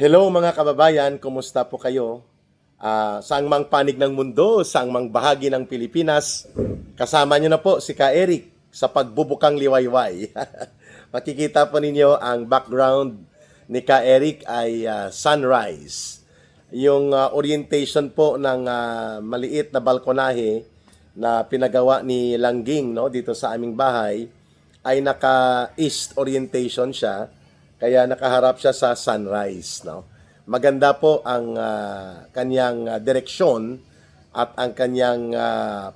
Hello mga kababayan, kumusta po kayo? Saang mang panig ng mundo, saang mang bahagi ng Pilipinas, kasama niyo na po si Ka Eric sa pagbubukang liwayway. Makikita po ninyo ang background ni Ka Eric ay sunrise. Yung orientation po ng maliit na balkonahe na pinagawa ni Langging, no, dito sa aming bahay ay naka-east orientation siya, kaya nakaharap siya sa sunrise, no. Maganda po ang kanyang direksyon at ang kanyang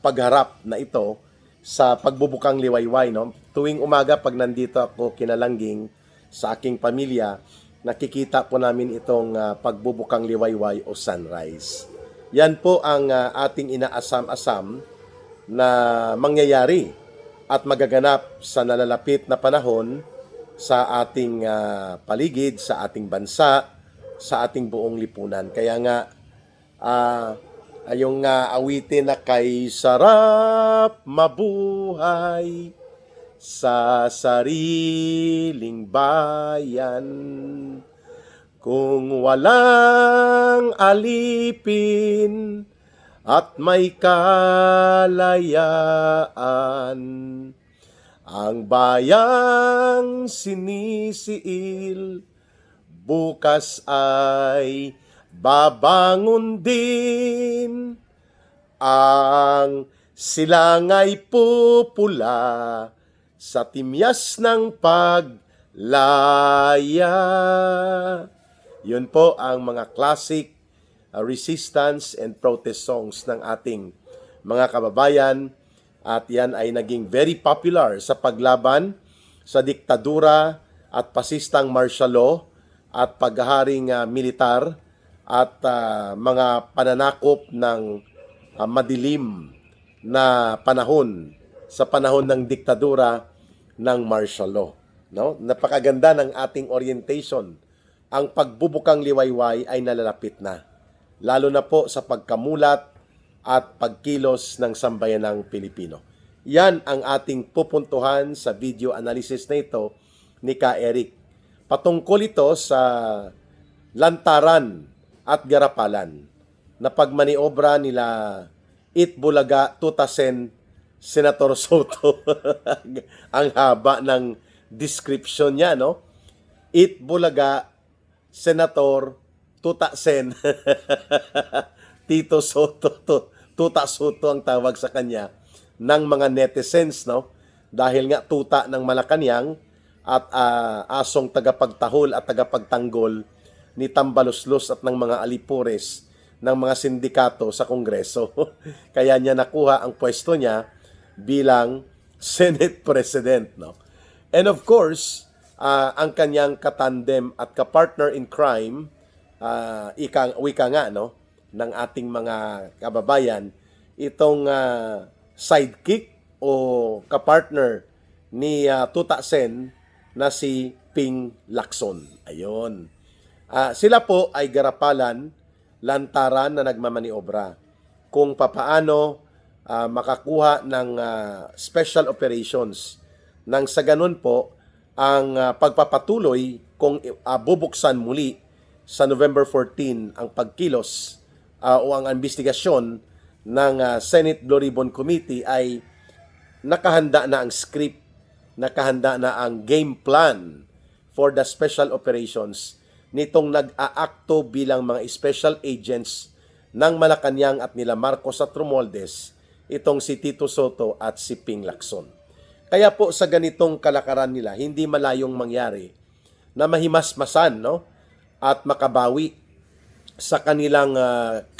pagharap na ito sa pagbubukang liwayway, no. Tuwing umaga pag nandito ako kinalangging sa aking pamilya, nakikita po namin itong pagbubukang liwayway o sunrise. Yan po ang ating inaasam-asam na mangyayari at magaganap sa nalalapit na panahon sa ating paligid, sa ating bansa, sa ating buong lipunan. Kaya nga, yung awitin na kay sarap mabuhay sa sariling bayan, kung walang alipin at may kalayaan, ang bayang sinisiil bukas ay babangon din, ang silangay pupula sa timyas ng paglaya. Yun po ang mga classic resistance and protest songs ng ating mga kababayan, at yan ay naging very popular sa paglaban sa diktadura at pasistang martial law at paghaharing militar at mga pananakop ng madilim na panahon sa panahon ng diktadura ng martial law, no? Napakaganda ng ating orientation. Ang pagbubukang liwayway ay nalalapit na, lalo na po sa pagkamulat at pagkilos ng sambayanang Pilipino. Yan ang ating pupuntuhan sa video analysis na ito ni Ka Eric. Patungkol ito sa lantaran at garapalan na pagmaniobra nila Itbulaga Tutasen Senator Soto. Ang haba ng description niya, no? Itbulaga Senator Tutasen Tito Soto, Tuta Soto ang tawag sa kanya ng mga netizens, no? Dahil nga tuta ng Malacanang at asong tagapagtahol at tagapagtanggol ni Tambaluslos at ng mga alipores ng mga sindikato sa Kongreso. Kaya niya nakuha ang pwesto niya bilang Senate President, no? And of course, ang kanyang katandem at kapartner in crime, wika nga, no, ng ating mga kababayan, itong sidekick o kapartner ni Tuta Sen na si Ping Lacson. Ayun. Sila po ay garapalan, lantaran na nagmamaniobra kung papaano makakuha ng special operations nang sa ganun po ang pagpapatuloy kung bubuksan muli sa November 14 ang pagkilos o ang investigasyon ng Senate Blue Ribbon Committee, ay nakahanda na ang script, nakahanda na ang game plan for the special operations nitong nag-aakto bilang mga special agents ng Malacanang at nila Marcos at Romualdez, itong si Tito Soto at si Ping Lacson. Kaya po sa ganitong kalakaran nila, hindi malayong mangyari na mahimasmasan, no, at makabawi sa kanilang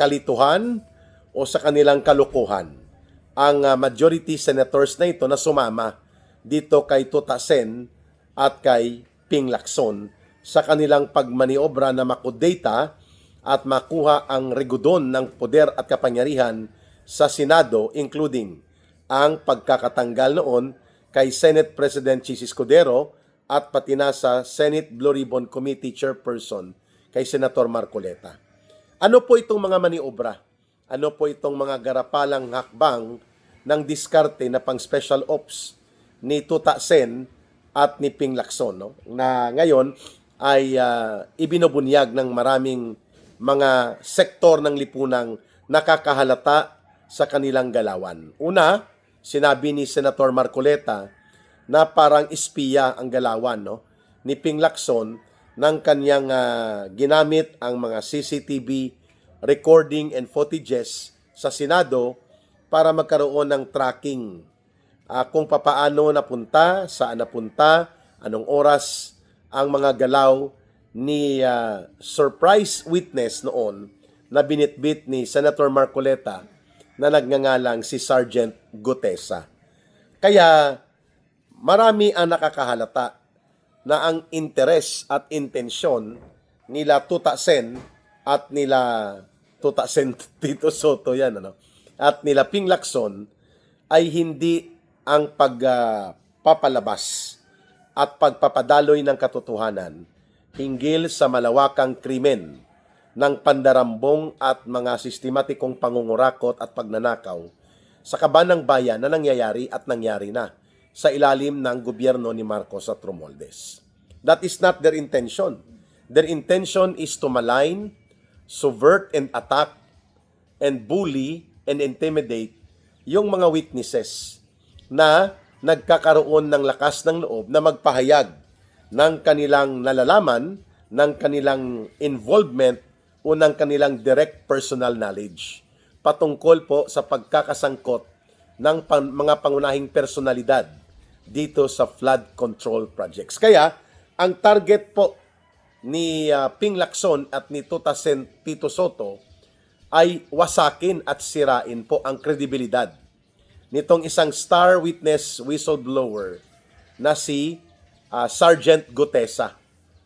kalituhan o sa kanilang kalukuhan ang majority senators na ito na sumama dito kay Tuta Sen at kay Ping Lacson sa kanilang pagmaniobra na makudata at makuha ang regodon ng poder at kapangyarihan sa Senado, including ang pagkakatanggal noon kay Senate President Chis Escudero at pati na sa Senate Blue Ribbon Committee Chairperson kay Senator Marcoleta. Ano po itong mga maniobra? Ano po itong mga garapalang hakbang ng diskarte na pang special ops ni Tuta Sen at ni Ping Lacson, no? Na ngayon ay ibinubunyag ng maraming mga sektor ng lipunang nakakahalata sa kanilang galawan. Una, sinabi ni Senator Marcoleta na parang espiya ang galawan, no, ni Ping Lacson ng kanyang ginamit ang mga CCTV recording and footages sa Senado para magkaroon ng tracking kung papaano napunta, saan napunta, anong oras ang mga galaw ni surprise witness noon na binitbit ni Senator Marcoleta na nagngangalang si Sergeant Gutesa. Kaya marami ang nakakahalata na ang interes at intensyon nila Tuta Sen at nila Tuta Sen Tito Soto yan, at nila Ping Lacson ay hindi ang pagpapalabas at pagpapadaloy ng katotohanan hinggil sa malawakang krimen ng pandarambong at mga sistematikong pangungurakot at pagnanakaw sa kaban ng bayan na nangyayari at nangyari na sa ilalim ng gobyerno ni Marcos at Romualdez. That is not their intention. Their intention is to malign, subvert and attack, and bully and intimidate yung mga witnesses na nagkakaroon ng lakas ng loob na magpahayag ng kanilang nalalaman, ng kanilang involvement o ng kanilang direct personal knowledge patungkol po sa pagkakasangkot ng mga pangunahing personalidad dito sa flood control projects. Kaya, ang target po ni Ping Lacson at ni Tuta Sen Tito Soto ay wasakin at sirain po ang kredibilidad nitong isang star witness whistleblower na si Sergeant Gutesa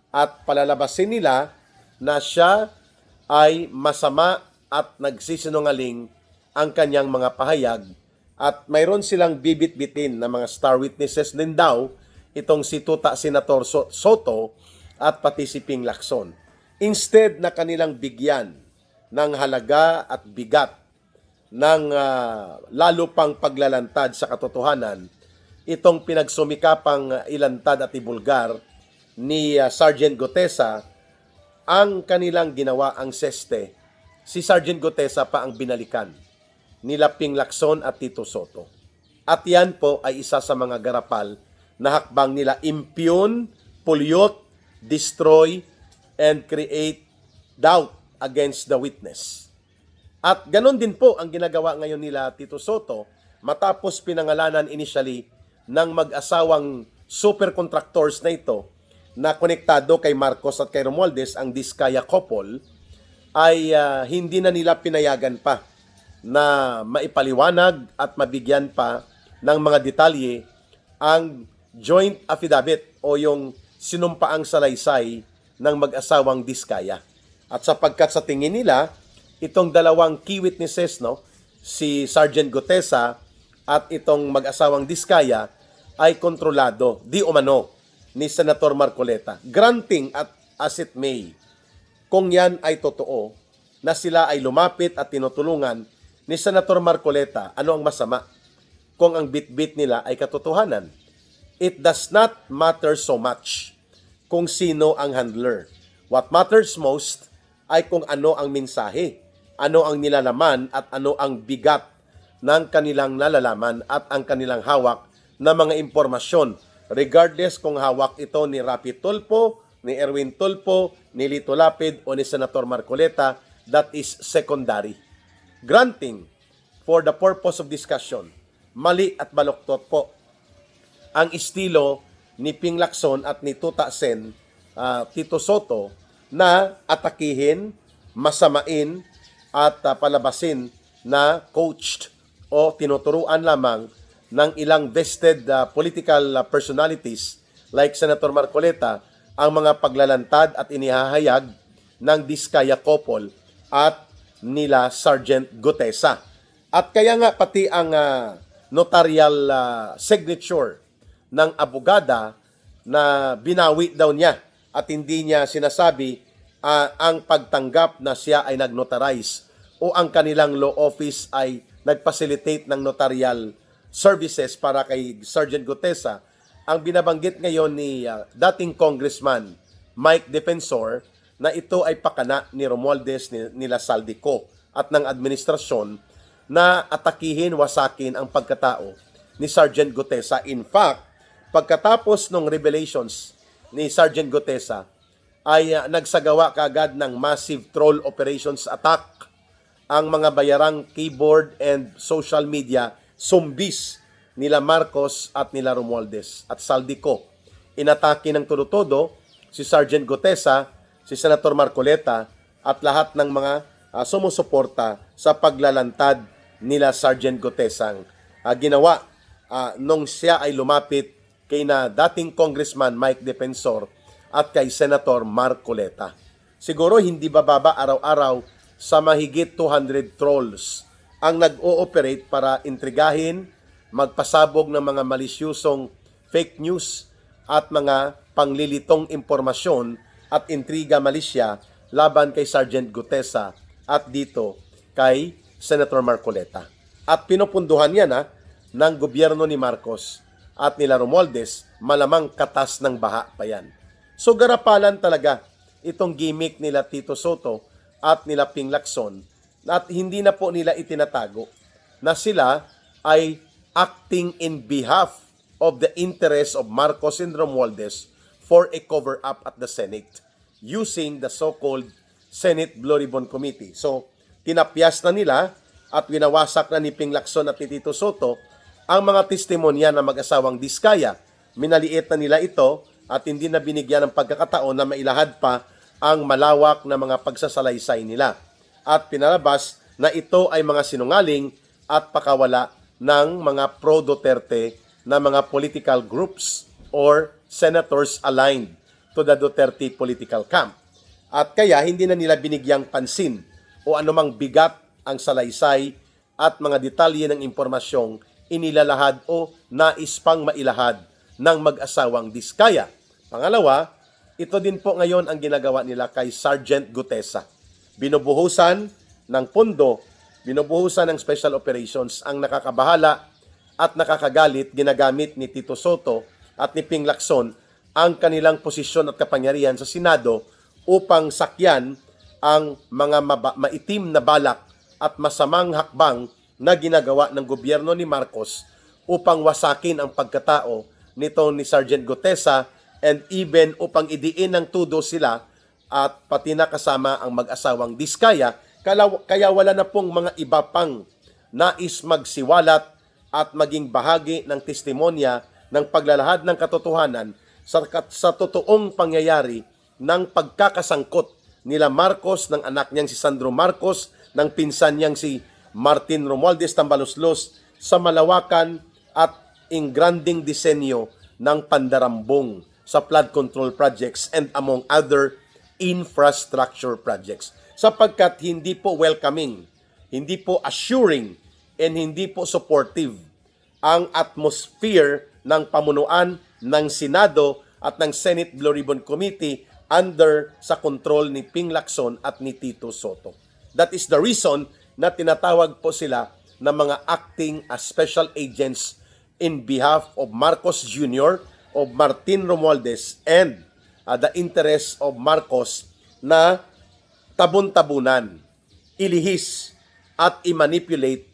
at palalabasin nila na siya ay masama at nagsisinungaling ang kanyang mga pahayag at mayroon silang bibit-bitin na mga star witnesses din daw itong si Tuta Senator Soto at pati si Ping Lacson. Instead na kanilang bigyan ng halaga at bigat ng lalo pang paglalantad sa katotohanan, itong pinagsumikapang ilantad at ibulgar ni Sergeant Gutesa, ang kanilang ginawa ang seste. Si Sergeant Gutesa pa ang binalikan nila Ping Lacson at Tito Soto. At yan po ay isa sa mga garapal na hakbang nila impugn, pollute, destroy, and create doubt against the witness. At ganon din po ang ginagawa ngayon nila Tito Soto matapos pinangalanan initially ng mag-asawang supercontractors na ito na konektado kay Marcos at kay Romualdez, ang Diskaya couple, ay hindi na nila pinayagan pa na maipaliwanag at mabigyan pa ng mga detalye ang joint affidavit o yung sinumpaang salaysay ng mag-asawang Diskaya. At sapagkat sa tingin nila, itong dalawang key witnesses, si Sergeant Gutesa at itong mag-asawang Diskaya ay kontrolado, di umano, ni Senator Marcoleta. Granting at as it may, kung yan ay totoo, na sila ay lumapit at tinutulungan ni Senator Marcoleta, ano ang masama kung ang bit-bit nila ay katotohanan? It does not matter so much kung sino ang handler. What matters most ay kung ano ang mensahe, ano ang nilalaman at ano ang bigat ng kanilang nalalaman at ang kanilang hawak na mga impormasyon. Regardless kung hawak ito ni Rapi Tulfo, ni Erwin Tulfo, ni Lito Lapid o ni Senator Marcoleta, that is secondary. Granting, for the purpose of discussion, mali at baluktot po ang estilo ni Ping Lacson at ni Tuta Sen Tito Soto na atakihin, masamain at palabasin na coached o tinuturuan lamang ng ilang vested political personalities like Senator Marcoleta ang mga paglalantad at inihahayag ng Diskaya couple at nila Sergeant Gutesa. At kaya nga pati ang notarial signature ng abogada na binawi daw niya at hindi niya sinasabi ang pagtanggap na siya ay nag-notarize o ang kanilang law office ay nag-facilitate ng notarial services para kay Sergeant Gutesa. Ang binabanggit ngayon ni dating Congressman Mike Defensor na ito ay pakana ni Romualdez, nila Saldico at ng administrasyon na atakihin, wasakin ang pagkatao ni Sergeant Gutesa. In fact, pagkatapos ng revelations ni Sergeant Gutesa, ay nagsagawa kaagad ng massive troll operations attack ang mga bayarang keyboard and social media zombies nila Marcos at nila Romualdez at Saldico. Inatake ng todo-todo si Sergeant Gutesa, si Senator Marcoleta at lahat ng mga sumusuporta sa paglalantad nila Sergeant Gutesang ginawa nung siya ay lumapit kay na dating Congressman Mike Defensor at kay Senator Marcoleta. Siguro hindi bababa araw-araw sa mahigit 200 trolls ang nag-ooperate para intrigahin, magpasabog ng mga malisyusong fake news at mga panglilitong impormasyon at intriga malisya laban kay Sergeant Gutesa at dito kay Senator Marcoleta. At pinupunduhan yan ng gobyerno ni Marcos at nila Romualdez, malamang katas ng baha pa yan. So garapalan talaga itong gimmick nila Tito Soto at nila Ping Lacson at hindi na po nila itinatago na sila ay acting in behalf of the interests of Marcos and Romualdez for a cover-up at the Senate using the so-called Senate Blue Ribbon Committee. So, tinapyas na nila at winawasak na ni Ping Lacson at ni Tito Soto ang mga testimonya ng mag-asawang Diskaya. Minaliit na nila ito at hindi na binigyan ng pagkakataon na mailahad pa ang malawak na mga pagsasalaysay nila. At pinalabas na ito ay mga sinungaling at pakawala ng mga pro-Duterte na mga political groups or senators aligned to the Duterte political camp. At kaya hindi na nila binigyang pansin o anumang bigat ang salaysay at mga detalye ng impormasyong inilalahad o nais pang mailahad ng mag-asawang Diskaya. Pangalawa, ito din po ngayon ang ginagawa nila kay Sergeant Gutesa. Binubuhusan ng pondo, binubuhusan ng special operations ang nakakabahala at nakakagalit ginagamin ni Tito Soto at ni Ping Lacson ang kanilang posisyon at kapangyarihan sa Senado upang sakyan ang mga maitim na balak at masamang hakbang na ginagawa ng gobyerno ni Marcos upang wasakin ang pagkatao nito ni Sergeant Gutesa and even upang idiin ng tudo sila at pati na kasama ang mag-asawang Diskaya. Kaya wala na pong mga iba pang nais magsiwalat at maging bahagi ng testimonya ng paglalahad ng katotohanan sa totoong pangyayari ng pagkakasangkot nila Marcos, ng anak niyang si Sandro Marcos, ng pinsan niyang si Martin Romualdez Tambaloslos sa malawakan at ingranding disenyo ng pandarambong sa flood control projects and among other infrastructure projects. Sapagkat hindi po welcoming, hindi po assuring, and hindi po supportive ang atmosphere ng pamunuan ng Senado at ng Senate Blue Ribbon Committee under sa control ni Ping Lacson at ni Tito Soto. That is the reason na tinatawag po sila ng mga acting as special agents in behalf of Marcos Jr., of Martin Romualdez, and the interests of Marcos na tabun-tabunan, ilihis, at i-manipulate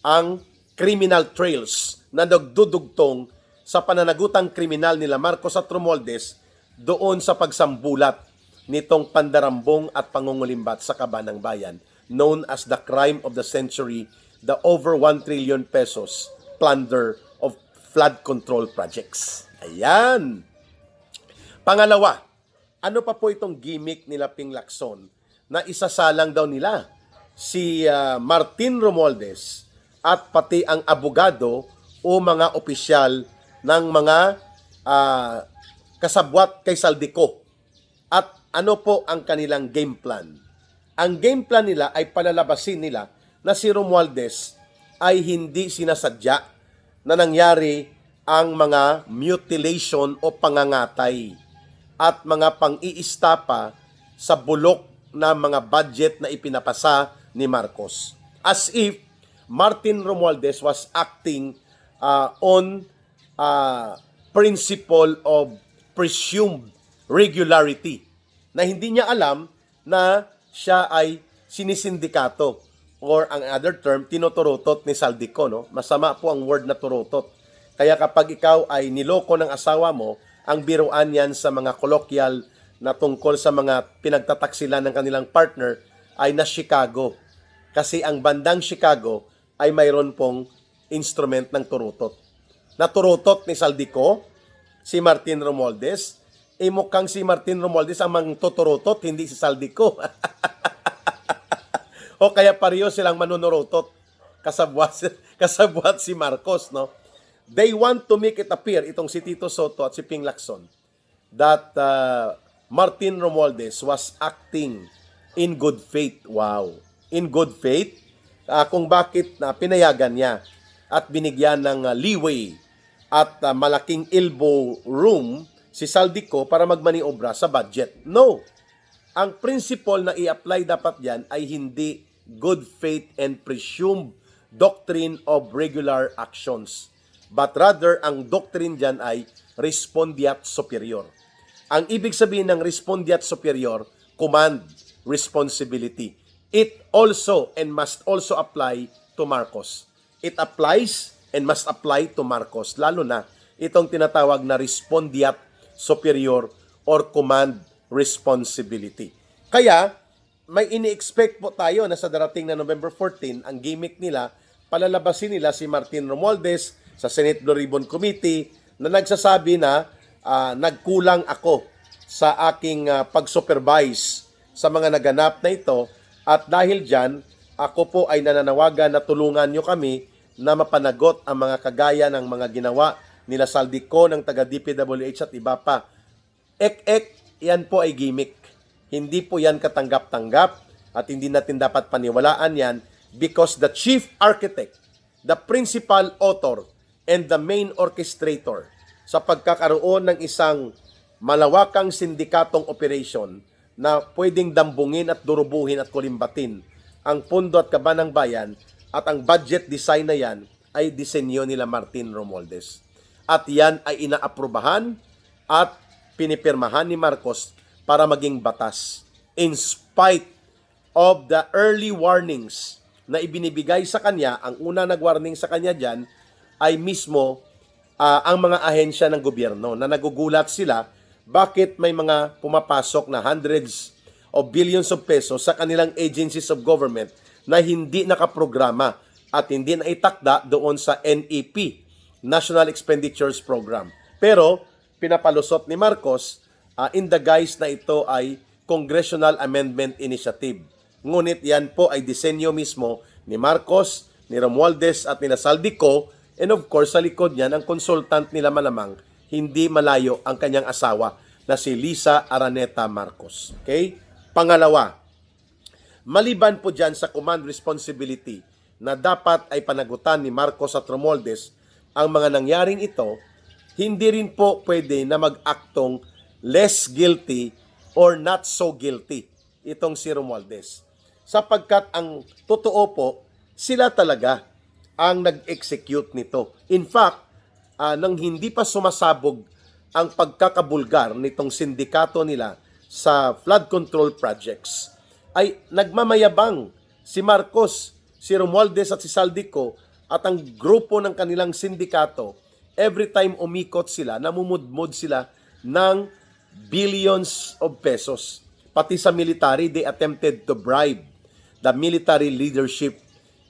ang criminal trails na nagdudugtong sa pananagutang kriminal nila Marcos at Romualdez doon sa pagsambulat nitong pandarambong at pangungulimbat sa kaban ng bayan, known as the crime of the century, the over 1 trillion pesos plunder of flood control projects. Ayan! Pangalawa, ano pa po itong gimmick nila Ping Lacson na isasalang daw nila si Martin Romualdez at pati ang abogado o mga opisyal ng mga kasabwat kay Saldico. At ano po ang kanilang game plan? Ang game plan nila ay palalabasin nila na si Romualdez ay hindi sinasadya na nangyari ang mga mutilation o pangangatay at mga pang-iistapa sa bulok na mga budget na ipinapasa ni Marcos. As if Martin Romualdez was acting on principle of presumed regularity na hindi niya alam na siya ay sinisindikato or ang other term, tinuturutot ni Saldico. No? Masama po ang word na turutot. Kaya kapag ikaw ay niloko ng asawa mo, ang biruan yan sa mga colloquial na tungkol sa mga pinagtataksilan ng kanilang partner ay na Chicago. Kasi ang bandang Chicago ay mayroon pong instrument ng turutot. Naturutot ni Saldico, si Martin Romualdez, mukhang si Martin Romualdez ang mangtuturutot, hindi si Saldico. O kaya pareho silang manunurutot, kasabwat si Marcos, no? They want to make it appear, itong si Tito Soto at si Ping Lacson, that Martin Romualdez was acting in good faith. Wow. In good faith, kung bakit pinayagan niya at binigyan ng leeway at malaking elbow room si Saldico para magmaniobra sa budget. No. Ang principle na i-apply dapat yan ay hindi good faith and presumed doctrine of regular actions, but rather ang doctrine dyan ay respondeat superior. Ang ibig sabihin ng respondeat superior, command, responsibility. It also and must also apply to Marcos. It applies and must apply to Marcos, lalo na itong tinatawag na respondeat superior or command responsibility. Kaya, may ini-expect po tayo na sa darating na November 14, ang gimmick nila, palalabasin nila si Martin Romualdez sa Senate Blue Ribbon Committee na nagsasabi na nagkulang ako sa aking pag-supervise sa mga naganap na ito at dahil dyan, ako po ay nananawagan na tulungan nyo kami na mapanagot ang mga kagaya ng mga ginawa nila Saldico ng taga-DPWH at iba pa. Yan po ay gimmick. Hindi po yan katanggap-tanggap at hindi natin dapat paniwalaan yan because the chief architect, the principal author, and the main orchestrator sa pagkakaroon ng isang malawakang sindikatong operation na pwedeng dambungin at durubuhin at kulimbatin ang pondo at kaba ng bayan at ang budget design na yan ay disenyo nila Martin Romualdez. At yan ay inaaprubahan at pinipirmahan ni Marcos para maging batas in spite of the early warnings na ibinibigay sa kanya. Ang una nag-warning sa kanya dyan ay mismo ang mga ahensya ng gobyerno na nagugulat sila bakit may mga pumapasok na hundreds of billions of pesos sa kanilang agencies of government na hindi nakaprograma at hindi na itakda doon sa NEP, National Expenditures Program. Pero pinapalusot ni Marcos in the guise na ito ay Congressional Amendment Initiative. Ngunit yan po ay disenyo mismo ni Marcos, ni Romualdez at ni Saldico, and of course sa likod niyan ang consultant nila malamang hindi malayo ang kanyang asawa na si Lisa Araneta Marcos. Okay? Pangalawa, maliban po dyan sa command responsibility na dapat ay panagutan ni Marcos at Romualdez ang mga nangyaring ito, hindi rin po pwede na mag-aktong less guilty or not so guilty itong si Romualdez. Sapagkat ang totoo po, sila talaga ang nag-execute nito. In fact, nang hindi pa sumasabog ang pagkakabulgar nitong sindikato nila sa flood control projects, ay nagmamayabang si Marcos, si Romualdez at si Saldico at ang grupo ng kanilang sindikato, every time umikot sila, namumudmod sila ng billions of pesos. Pati sa military, they attempted to bribe the military leadership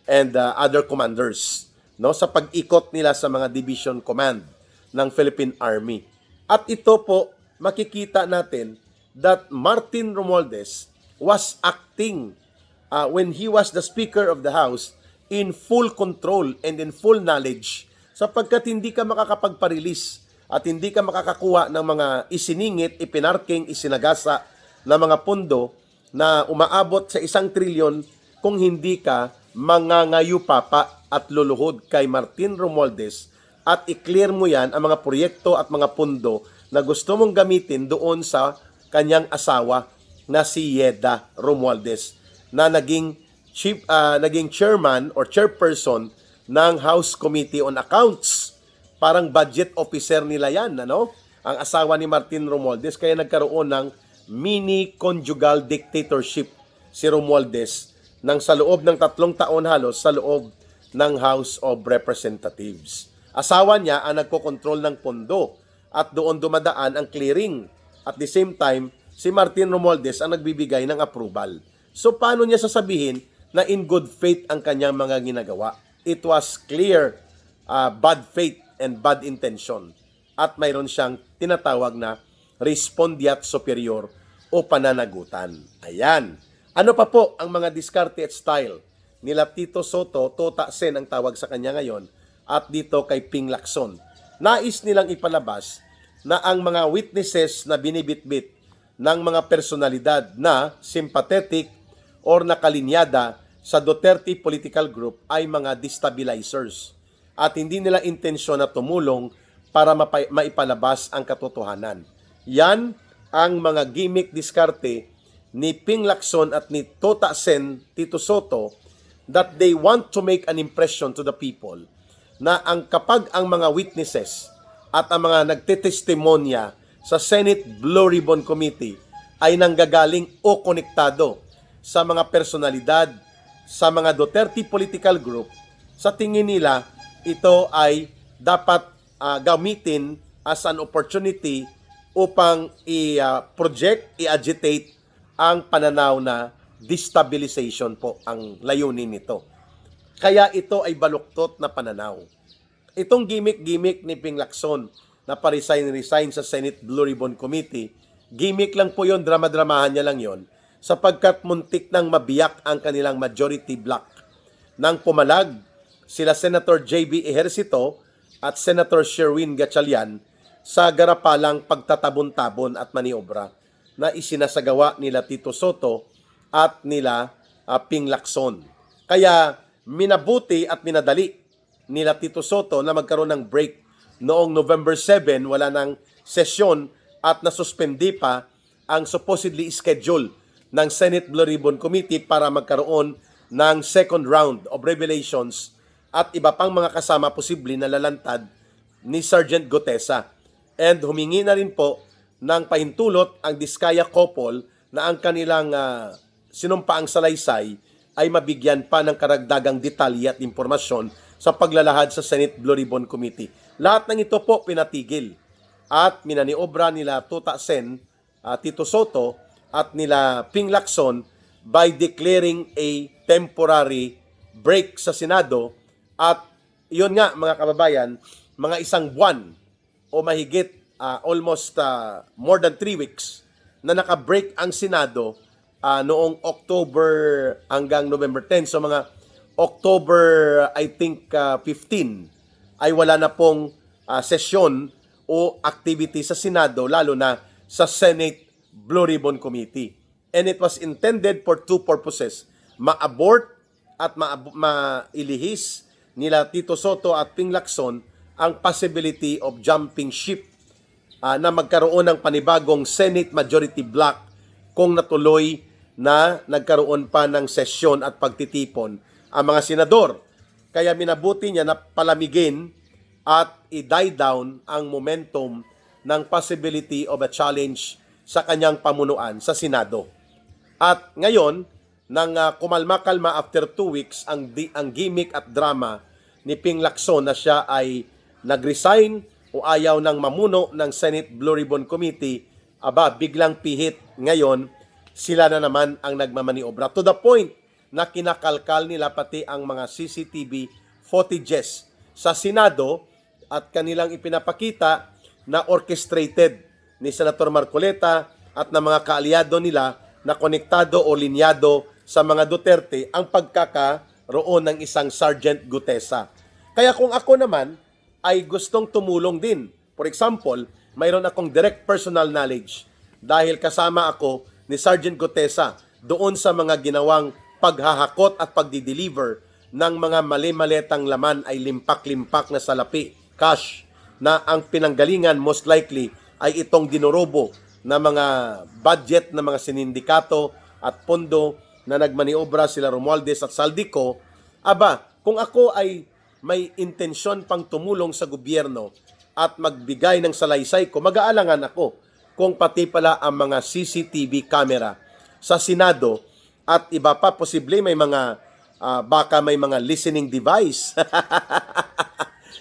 and other commanders, no, sa pag-ikot nila sa mga division command ng Philippine Army. At ito po, makikita natin that Martin Romualdez was acting when he was the Speaker of the House in full control and in full knowledge sapagkat hindi ka makakapagpa-release at hindi ka makakakuha ng mga isiningit, ipinarking, isinagasa na mga pondo na umaabot sa 1 trilyon kung hindi ka mangangayupapa at luluhod kay Martin Romualdez at i-clear mo yan ang mga proyekto at mga pondo na gusto mong gamitin doon sa kanyang asawa na si Yeda Romualdez na naging chairman or chairperson ng House Committee on Accounts. Parang budget officer nila yan, ano? Ang asawa ni Martin Romualdez, kaya nagkaroon ng mini conjugal dictatorship si Romualdez nang sa loob ng 3 taon halos sa loob ng House of Representatives. Asawa niya ang nagkokontrol ng pondo at doon dumadaan ang clearing. At the same time, si Martin Romualdez ang nagbibigay ng approval. So paano niya sasabihin na in good faith ang kanyang mga ginagawa? It was clear bad faith and bad intention. At mayroon siyang tinatawag na respondeat superior o pananagutan. Ayan. Ano pa po ang mga diskarte at style nila Tito Soto, Tota Sen ang tawag sa kanya ngayon, at dito kay Ping Lacson? Nais nilang ipalabas na ang mga witnesses na binibitbit ng mga personalidad na sympathetic or nakalinyada sa Duterte political group ay mga destabilizers at hindi nila intensyon na tumulong para maipalabas ang katotohanan. Yan ang mga gimmick diskarte ni Ping Lacson at ni Tota Sen, Tito Soto, that they want to make an impression to the people na kapag ang mga witnesses at ang mga nagtetestimonya sa Senate Blue Ribbon Committee ay nanggagaling o konektado sa mga personalidad sa mga Duterte political group, sa tingin nila ito ay dapat gamitin as an opportunity upang i-project, i-agitate ang pananaw na destabilization po ang layunin nito. Kaya ito ay baluktot na pananaw. Itong gimmick ni Ping Lacson na pa-resign sa Senate Blue Ribbon Committee, gimmick lang po yon, drama-dramahan niya lang yon, sapagkat muntik nang mabiyak ang kanilang majority block. Nang pumalag sila Senator J.B. Ejercito at Senator Sherwin Gatchalian sa garapalang pagtatabon-tabon at maniobra na isinasagawa nila Tito Soto at nila Ping Lacson. Kaya minabuti at minadali nila Tito Soto na magkaroon ng break noong November 7, wala ng sesyon at nasuspindi pa ang supposedly schedule ng Senate Blue Ribbon Committee para magkaroon ng second round of revelations at iba pang mga kasama posible na lalantad ni Sergeant Gutesa. And humingi na rin po ng pahintulot ang Diskaya couple na ang kanilang sinumpaang salaysay ay mabigyan pa ng karagdagang detalye at impormasyon sa paglalahad sa Senate Blue Ribbon Committee. Lahat ng ito po pinatigil at minaniobra nila Tota Sen, Tito Soto at nila Ping Lacson by declaring a temporary break sa Senado at yun nga mga kababayan, mga isang buwan o mahigit almost more than 3 weeks na naka-break ang Senado noong October hanggang November 10. So mga October, I think 15, ay wala na pong sesyon o activity sa Senado, lalo na sa Senate Blue Ribbon Committee. And it was intended for 2 purposes. Ma-abort at mailihis nila Tito Soto at Ping Lacson ang possibility of jumping ship na magkaroon ng panibagong Senate Majority Block kung natuloy na nagkaroon pa ng sesyon at pagtitipon ang mga senador. Kaya minabuti niya na palamigin at i-die down ang momentum ng possibility of a challenge sa kanyang pamunuan sa Senado. At ngayon, nang kumalma-kalma after 2 weeks ang gimmick at drama ni Ping Lacson na siya ay nag-resign o ayaw ng mamuno ng Senate Blue Ribbon Committee, biglang pihit ngayon, sila na naman ang nagmamaniobra. To the point na kinakalkal nila pati ang mga CCTV footages sa Senado at kanilang ipinapakita na orchestrated ni Senator Marcoleta at ng mga kaalyado nila na konektado o linyado sa mga Duterte ang pagkakaroon ng isang Sergeant Gutesa. Kaya kung ako naman ay gustong tumulong din, for example, mayroon akong direct personal knowledge dahil kasama ako ni Sergeant Gutesa doon sa mga ginawang paghahakot at pagdi-deliver ng mga mali-maletang laman ay limpak-limpak na salapi, cash, na ang pinanggalingan most likely ay itong dinorobo na mga budget ng mga sinindikato at pondo na nagmaniobra sila Romualdez at Saldico. Kung ako ay may intensyon pang tumulong sa gobyerno at magbigay ng salaysay ko, mag-aalangan ako kung pati pala ang mga CCTV camera sa Senado at iba pa, posible may mga baka may mga listening device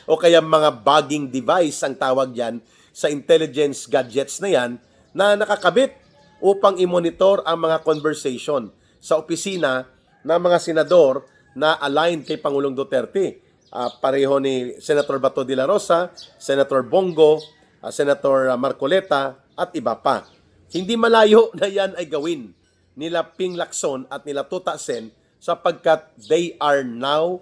o kaya mga bugging device ang tawag yan sa intelligence gadgets na yan na nakakabit upang i-monitor ang mga conversation sa opisina ng mga senador na aligned kay Pangulong Duterte. Pareho ni Senator Bato de la Rosa, Senator Bongo, Senator Marcoleta at iba pa. Hindi malayo na yan ay gawin nila Ping Lacson at nila Tuta Sen sapagkat they are now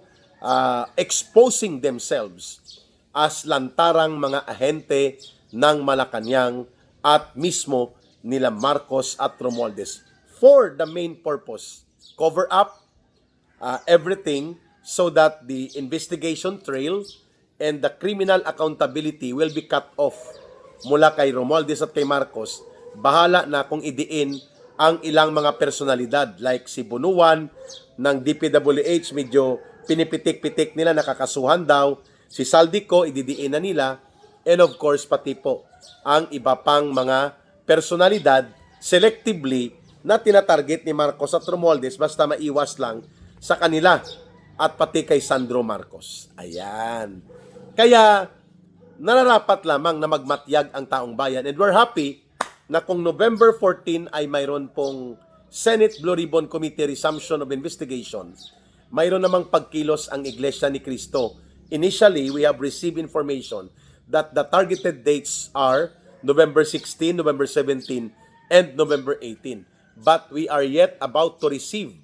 exposing themselves as lantarang mga ahente ng Malacanang at mismo nila Marcos at Romualdez for the main purpose, cover up everything so that the investigation trail and the criminal accountability will be cut off mula kay Romualdez at kay Marcos. Bahala na kung idiin ang ilang mga personalidad like si Bunuan ng DPWH, medyo pinipitik-pitik nila, nakakasuhan daw. Si Saldico, ididiin na nila. And of course, pati po ang iba pang mga personalidad selectively na tinatarget ni Marcos at Romualdez basta maiwas lang sa kanila at pati kay Sandro Marcos. Ayan. Kaya, nararapat lamang na magmatyag ang taong bayan. And we're happy na kung November 14 ay mayroon pong Senate Blue Ribbon Committee Resumption of Investigation, mayroon namang pagkilos ang Iglesia ni Cristo. Initially, we have received information that the targeted dates are November 16, November 17, and November 18. But we are yet about to receive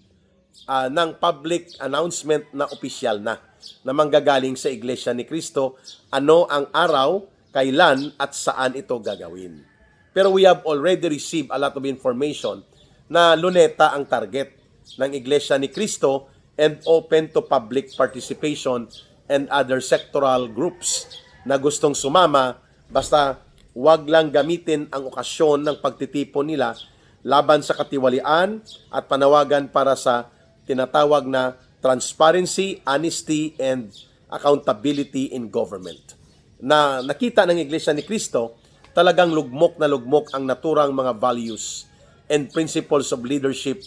ng public announcement na opisyal na manggagaling sa Iglesia ni Cristo, ano ang araw, kailan at saan ito gagawin. Pero we have already received a lot of information na luneta ang target ng Iglesia ni Cristo and open to public participation and other sectoral groups na gustong sumama, basta wag lang gamitin ang okasyon ng pagtitipon nila laban sa katiwalian at panawagan para sa tinatawag na transparency, honesty, and accountability in government. Na nakita ng Iglesia ni Cristo, talagang lugmok na lugmok ang naturang mga values and principles of leadership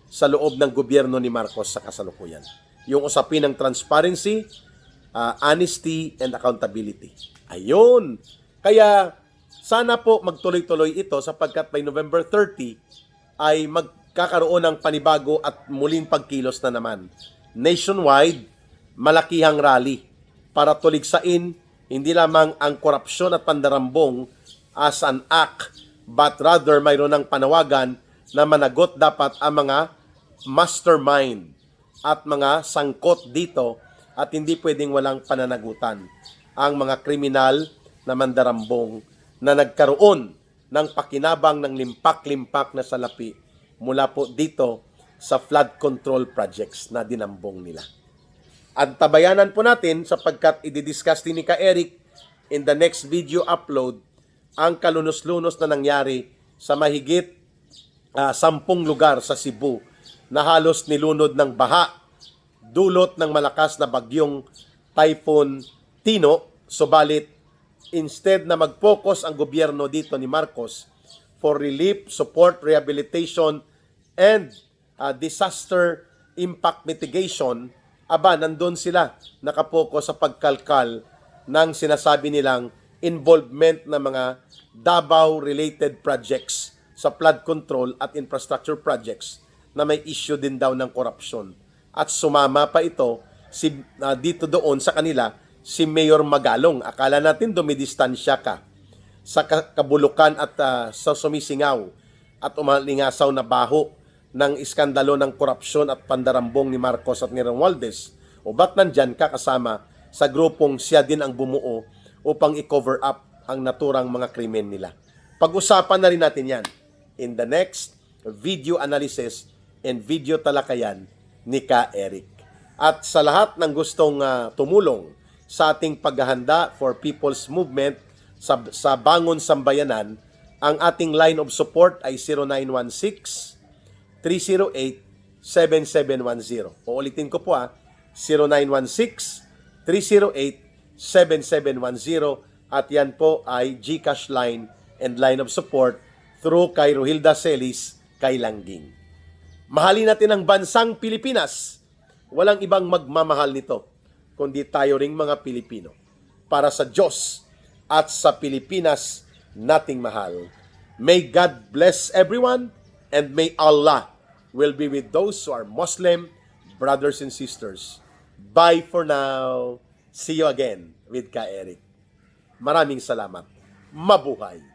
sa loob ng gobyerno ni Marcos sa kasalukuyan. Yung usapin ng transparency, honesty, and accountability. Ayun. Kaya sana po magtuloy-tuloy ito sapagkat by November 30 ay magkakaroon ng panibago at muling pagkilos na naman. Nationwide, malakihang rally para tuligsain hindi lamang ang korupsyon at pandarambong as an act, but rather mayroon ng panawagan na managot dapat ang mga mastermind at mga sangkot dito at hindi pwedeng walang pananagutan ang mga kriminal na mandarambong na nagkaroon ng pakinabang ng limpak-limpak na salapi mula po dito sa flood control projects na dinambong nila. At tabayanan po natin sapagkat i-discuss din ni Ka Eric in the next video upload ang kalunos-lunos na nangyari sa mahigit 10 lugar sa Cebu na halos nilunod ng baha dulot ng malakas na bagyong Typhoon Tino. Subalit, instead na mag-focus ang gobyerno dito ni Marcos for relief, support, rehabilitation, and disaster impact mitigation, nandun sila nakapokus sa pagkalkal ng sinasabi nilang involvement ng mga Davao-related projects sa flood control at infrastructure projects na may issue din daw ng korupsyon. At sumama pa ito dito doon sa kanila si Mayor Magalong. Akala natin dumidistansya ka sa kabulukan at sa sumisingaw at umalingasaw na baho ng iskandalo ng korupsyon at pandarambong ni Marcos at ni Romualdez. O ba't nandyan ka kasama sa grupong siya din ang bumuo upang i-cover up ang naturang mga krimen nila? Pag-usapan na rin natin yan in the next video analysis and video talakayan ni Ka Eric. At sa lahat ng gustong tumulong sa ating paghahanda for People's Movement sa Bangon Sambayanan, ang ating line of support ay 0916-308-7710. Uulitin ko po 0916-308-7710 at yan po ay GCash line and line of support through kay Rohilda Celis, kay Langging. Mahalin natin ang bansang Pilipinas. Walang ibang magmamahal nito, kundi tayo ring mga Pilipino. Para sa Diyos at sa Pilipinas nating mahal. May God bless everyone, and may Allah will be with those who are Muslim brothers and sisters. Bye for now. See you again with Ka Eric. Maraming salamat. Mabuhay!